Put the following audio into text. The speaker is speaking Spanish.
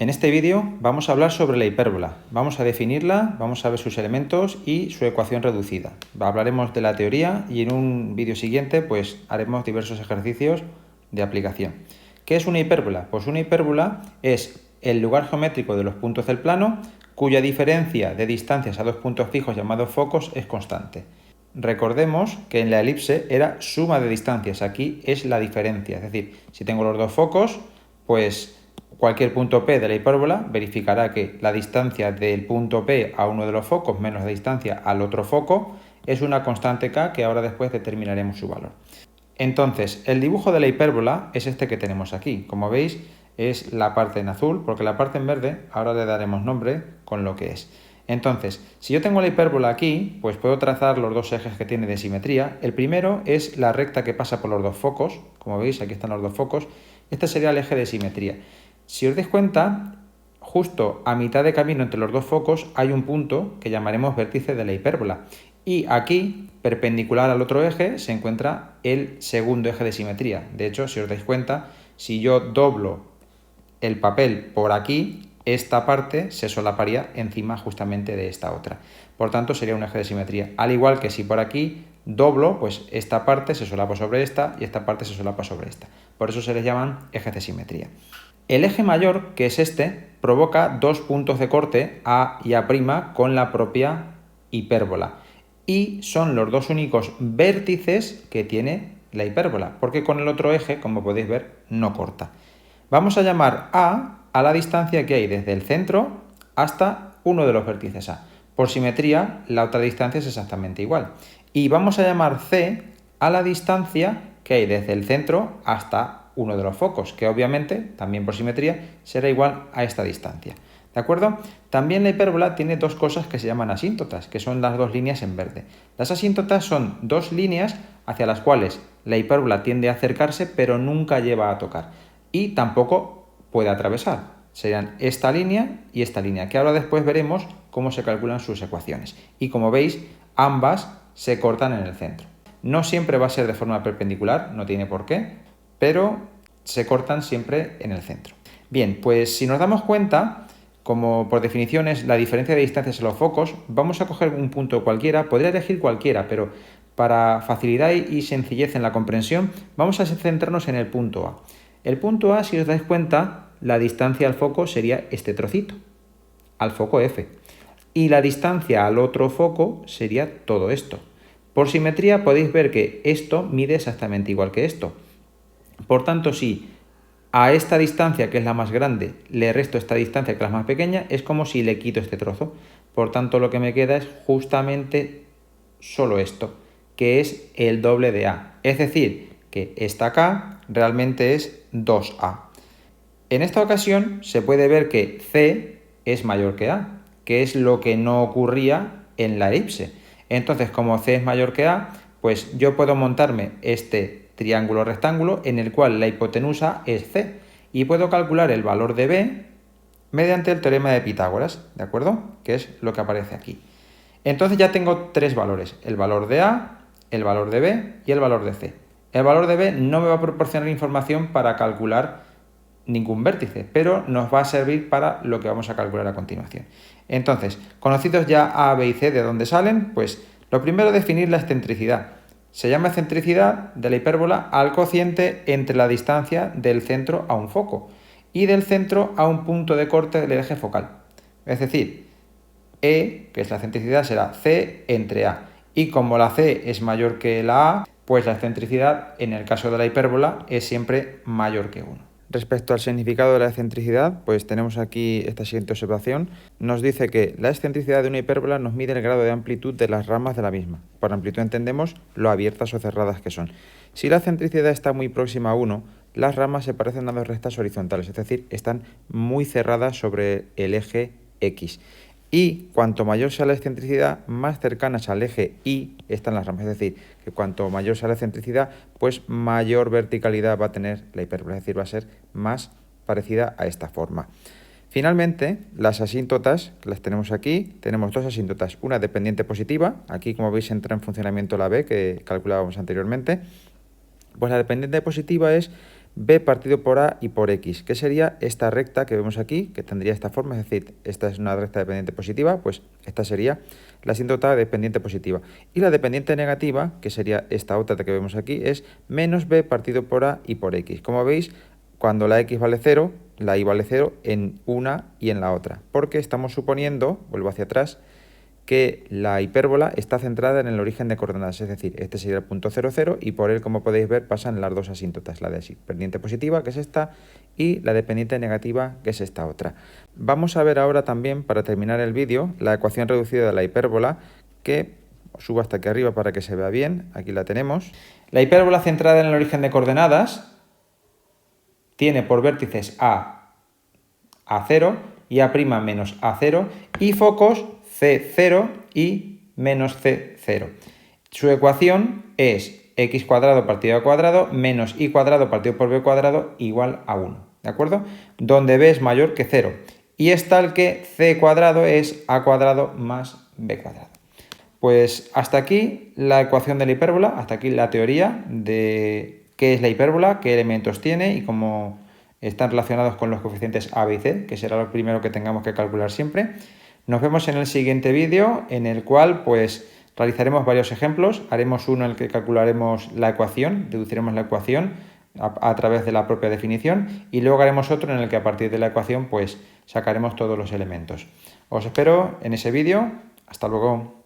En este vídeo vamos a hablar sobre la hipérbola. Vamos a definirla, vamos a ver sus elementos y su ecuación reducida. Hablaremos de la teoría y en un vídeo siguiente pues haremos diversos ejercicios de aplicación. ¿Qué es una hipérbola? Pues una hipérbola es el lugar geométrico de los puntos del plano cuya diferencia de distancias a dos puntos fijos llamados focos es constante. Recordemos que en la elipse era suma de distancias, aquí es la diferencia, es decir, si tengo los dos focos, pues cualquier punto P de la hipérbola verificará que la distancia del punto P a uno de los focos menos la distancia al otro foco es una constante K que ahora después determinaremos su valor. Entonces, el dibujo de la hipérbola es este que tenemos aquí. Como veis, es la parte en azul, porque la parte en verde ahora le daremos nombre con lo que es. Entonces, si yo tengo la hipérbola aquí, pues puedo trazar los dos ejes que tiene de simetría. El primero es la recta que pasa por los dos focos. Como veis, aquí están los dos focos. Este sería el eje de simetría. Si os dais cuenta, justo a mitad de camino entre los dos focos hay un punto que llamaremos vértice de la hipérbola. Y aquí, perpendicular al otro eje, se encuentra el segundo eje de simetría. De hecho, si os dais cuenta, si yo doblo el papel por aquí, esta parte se solaparía encima justamente de esta otra. Por tanto, sería un eje de simetría. Al igual que si por aquí doblo, pues esta parte se solapa sobre esta y esta parte se solapa sobre esta. Por eso se les llaman ejes de simetría. El eje mayor, que es este, provoca dos puntos de corte A y A' con la propia hipérbola. Y son los dos únicos vértices que tiene la hipérbola, porque con el otro eje, como podéis ver, no corta. Vamos a llamar A la distancia que hay desde el centro hasta uno de los vértices A. Por simetría, la otra distancia es exactamente igual. Y vamos a llamar C a la distancia que hay desde el centro hasta uno de los focos, que obviamente, también por simetría, será igual a esta distancia. ¿De acuerdo? También la hipérbola tiene dos cosas que se llaman asíntotas, que son las dos líneas en verde. Las asíntotas son dos líneas hacia las cuales la hipérbola tiende a acercarse, pero nunca lleva a tocar. Y tampoco puede atravesar. Serían esta línea y esta línea, que ahora después veremos cómo se calculan sus ecuaciones. Y como veis, ambas se cortan en el centro. No siempre va a ser de forma perpendicular, no tiene por qué, pero se cortan siempre en el centro. Bien, pues si nos damos cuenta, como por definición es la diferencia de distancias en los focos, vamos a coger un punto cualquiera, podría elegir cualquiera, pero para facilidad y sencillez en la comprensión, vamos a centrarnos en el punto A. El punto A, si os dais cuenta, la distancia al foco sería este trocito, al foco F. Y la distancia al otro foco sería todo esto. Por simetría podéis ver que esto mide exactamente igual que esto. Por tanto, si a esta distancia, que es la más grande, le resto esta distancia, que es la más pequeña, es como si le quito este trozo. Por tanto, lo que me queda es justamente solo esto, que es el doble de A. Es decir, que esta K realmente es 2A. En esta ocasión se puede ver que C es mayor que A, que es lo que no ocurría en la elipse. Entonces, como C es mayor que A, pues yo puedo montarme este triángulo rectángulo en el cual la hipotenusa es C y puedo calcular el valor de B mediante el teorema de Pitágoras, ¿de acuerdo? Que es lo que aparece aquí. Entonces ya tengo tres valores, el valor de A, el valor de B y el valor de C. El valor de B no me va a proporcionar información para calcular ningún vértice, pero nos va a servir para lo que vamos a calcular a continuación. Entonces, conocidos ya A, B y C de dónde salen, pues lo primero es definir la excentricidad. Se llama excentricidad de la hipérbola al cociente entre la distancia del centro a un foco y del centro a un punto de corte del eje focal. Es decir, E, que es la excentricidad, será C entre A. Y como la C es mayor que la A, pues la excentricidad en el caso de la hipérbola es siempre mayor que 1. Respecto al significado de la excentricidad, pues tenemos aquí esta siguiente observación. Nos dice que la excentricidad de una hipérbola nos mide el grado de amplitud de las ramas de la misma. Por amplitud entendemos lo abiertas o cerradas que son. Si la excentricidad está muy próxima a 1, las ramas se parecen a dos rectas horizontales, es decir, están muy cerradas sobre el eje X. Y cuanto mayor sea la excentricidad, más cercanas al eje Y están las ramas. Es decir, que cuanto mayor sea la excentricidad, pues mayor verticalidad va a tener la hipérbola. Es decir, va a ser más parecida a esta forma. Finalmente, las asíntotas, las tenemos aquí. Tenemos dos asíntotas. Una dependiente positiva. Aquí, como veis, entra en funcionamiento la B que calculábamos anteriormente. Pues la dependiente positiva es b partido por a y por x, que sería esta recta que vemos aquí, que tendría esta forma, es decir, esta es una recta dependiente positiva, pues esta sería la asíntota dependiente positiva. Y la dependiente negativa, que sería esta otra que vemos aquí, es menos b partido por a y por x. Como veis, cuando la x vale 0, la y vale 0 en una y en la otra, porque estamos suponiendo, vuelvo hacia atrás, que la hipérbola está centrada en el origen de coordenadas, es decir, este sería el punto 0, 0, y por él, como podéis ver, pasan las dos asíntotas, la dependiente positiva, que es esta, y la dependiente negativa, que es esta otra. Vamos a ver ahora también, para terminar el vídeo, la ecuación reducida de la hipérbola, que subo hasta aquí arriba para que se vea bien, aquí la tenemos. La hipérbola centrada en el origen de coordenadas tiene por vértices A0 y A' menos A0 y focos C0 y menos C0. Su ecuación es x cuadrado partido a cuadrado menos y cuadrado partido por b cuadrado igual a 1, ¿de acuerdo? Donde b es mayor que 0 y es tal que c cuadrado es a cuadrado más b cuadrado. Pues hasta aquí la ecuación de la hipérbola, hasta aquí la teoría de qué es la hipérbola, qué elementos tiene y cómo están relacionados con los coeficientes a, b y c, que será lo primero que tengamos que calcular siempre. Nos vemos en el siguiente vídeo, en el cual pues realizaremos varios ejemplos. Haremos uno en el que calcularemos la ecuación, deduciremos la ecuación a través de la propia definición, y luego haremos otro en el que a partir de la ecuación pues sacaremos todos los elementos. Os espero en ese vídeo. Hasta luego.